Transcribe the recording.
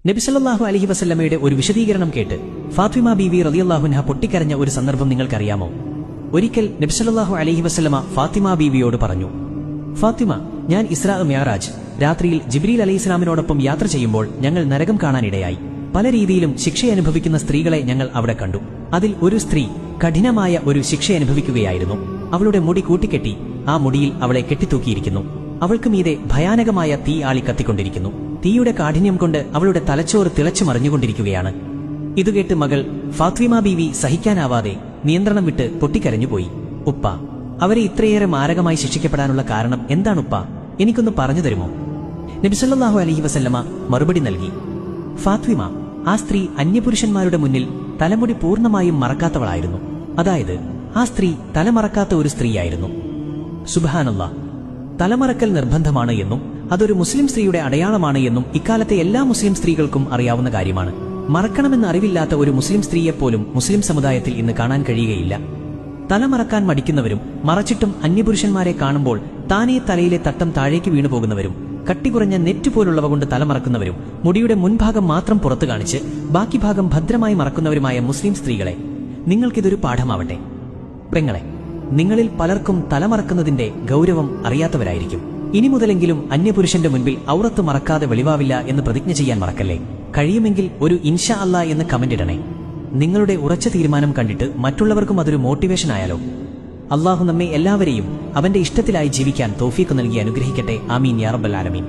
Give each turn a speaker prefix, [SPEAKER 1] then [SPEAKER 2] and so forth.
[SPEAKER 1] നബി സല്ലല്ലാഹു അലൈഹി വസല്ലമയുടെ ഒരു വിശദീകരണം കേട്ട് ഫാത്തിമ ബീവി റളിയല്ലാഹു അൻഹ പൊട്ടിക്കരഞ്ഞ ഒരു സന്ദർഭം നിങ്ങൾക്കറിയാമോ? ഒരിക്കൽ നബി സല്ലല്ലാഹു അലൈഹി വസല്ലമ ഫാത്തിമ ബീവിയോട് പറഞ്ഞു, ഫാത്തിമ, ഞാൻ ഇസ്രാ മിഅ്റാജ് രാത്രിയിൽ ജിബ്രീൽ അലൈഹിസ്സലാമിനോടൊപ്പം യാത്ര ചെയ്യുമ്പോൾ ഞങ്ങൾ നരകം കാണാനിടയായി. പല രീതിയിലും ശിക്ഷയനുഭവിക്കുന്ന സ്ത്രീകളെ ഞങ്ങൾ അവിടെ കണ്ടു. അതിൽ ഒരു സ്ത്രീ കഠിനമായ ഒരു ശിക്ഷയനുഭവിക്കുകയായിരുന്നു. അവളുടെ മുടി കൂട്ടിക്കെട്ടി ആ മുടിയിൽ അവളെ കെട്ടിത്തൂക്കിയിരിക്കുന്നു. അവൾക്ക് മീതെ ഭയാനകമായ തീ ആളി കത്തിക്കൊണ്ടിരിക്കുന്നു. തീയുടെ കാഠിന്യം കൊണ്ട് അവളുടെ തലച്ചോറ് തിളച്ചു മറിഞ്ഞുകൊണ്ടിരിക്കുകയാണ്. ഇതുകേട്ട് മകൾ ഫാത്തിമ ബീവി സഹിക്കാനാവാതെ നിയന്ത്രണം വിട്ട് പൊട്ടിക്കരഞ്ഞുപോയി. ഉപ്പ, അവരെ ഇത്രയേറെ മാരകമായി ശിക്ഷിക്കപ്പെടാനുള്ള കാരണം എന്താണുപ്പ? എനിക്കൊന്ന് പറഞ്ഞു തരുമോ? നബി സല്ലല്ലാഹു അലൈഹി വസല്ലമ മറുപടി നൽകി, ഫാത്തിമ, ആ സ്ത്രീ അന്യപുരുഷന്മാരുടെ മുന്നിൽ തലമുടി പൂർണ്ണമായും മറക്കാത്തവളായിരുന്നു. അതായത് ആ സ്ത്രീ തലമറക്കാത്ത ഒരു സ്ത്രീയായിരുന്നു. സുബ്ഹാനല്ലാഹ്, തലമറക്കൽ നിർബന്ധമാണ് എന്നും അതൊരു മുസ്ലിം സ്ത്രീയുടെ അടയാളമാണ് എന്നും ഇക്കാലത്തെ എല്ലാ മുസ്ലിം സ്ത്രീകൾക്കും അറിയാവുന്ന കാര്യമാണ്. മറക്കണമെന്ന് അറിവില്ലാത്ത ഒരു മുസ്ലിം സ്ത്രീയെപ്പോലും മുസ്ലിം സമുദായത്തിൽ ഇന്ന് കാണാൻ കഴിയുകയില്ല. തലമറക്കാൻ മടിക്കുന്നവരും മറച്ചിട്ടും അന്യപുരുഷന്മാരെ കാണുമ്പോൾ താനേ തലയിലെ തട്ടം താഴേക്ക് വീണുപോകുന്നവരും കട്ടികുറഞ്ഞ നെറ്റ് പോലുള്ളവ കൊണ്ട് തലമറക്കുന്നവരും മുടിയുടെ മുൻഭാഗം മാത്രം പുറത്തു കാണിച്ച് ബാക്കി ഭാഗം ഭദ്രമായി മറക്കുന്നവരുമായ മുസ്ലിം സ്ത്രീകളെ, നിങ്ങൾക്കിതൊരു പാഠമാവട്ടെ. പെങ്ങളെ, നിങ്ങളിൽ പലർക്കും തലമറക്കുന്നതിന്റെ ഗൗരവം അറിയാത്തവരായിരിക്കും. ഇനി മുതലെങ്കിലും അന്യപുരുഷന്റെ മുൻപിൽ ഔറത്ത് മറക്കാതെ വെളിവാവില്ല എന്ന് പ്രതിജ്ഞ ചെയ്യാൻ മറക്കല്ലേ. കഴിയുമെങ്കിൽ ഒരു ഇൻഷാ അല്ലാ എന്ന് കമന്റ് ഇടണേ. നിങ്ങളുടെ ഉറച്ച തീരുമാനം കണ്ടിട്ട് മറ്റുള്ളവർക്കും അതൊരു മോട്ടിവേഷൻ ആയാലോ. അള്ളാഹു നമ്മെ എല്ലാവരെയും അവന്റെ ഇഷ്ടത്തിലായി ജീവിക്കാൻ തൗഫീഖ് നൽകി അനുഗ്രഹിക്കട്ടെ. ആമീൻ യാ റബ്ബൽ ആലമീൻ.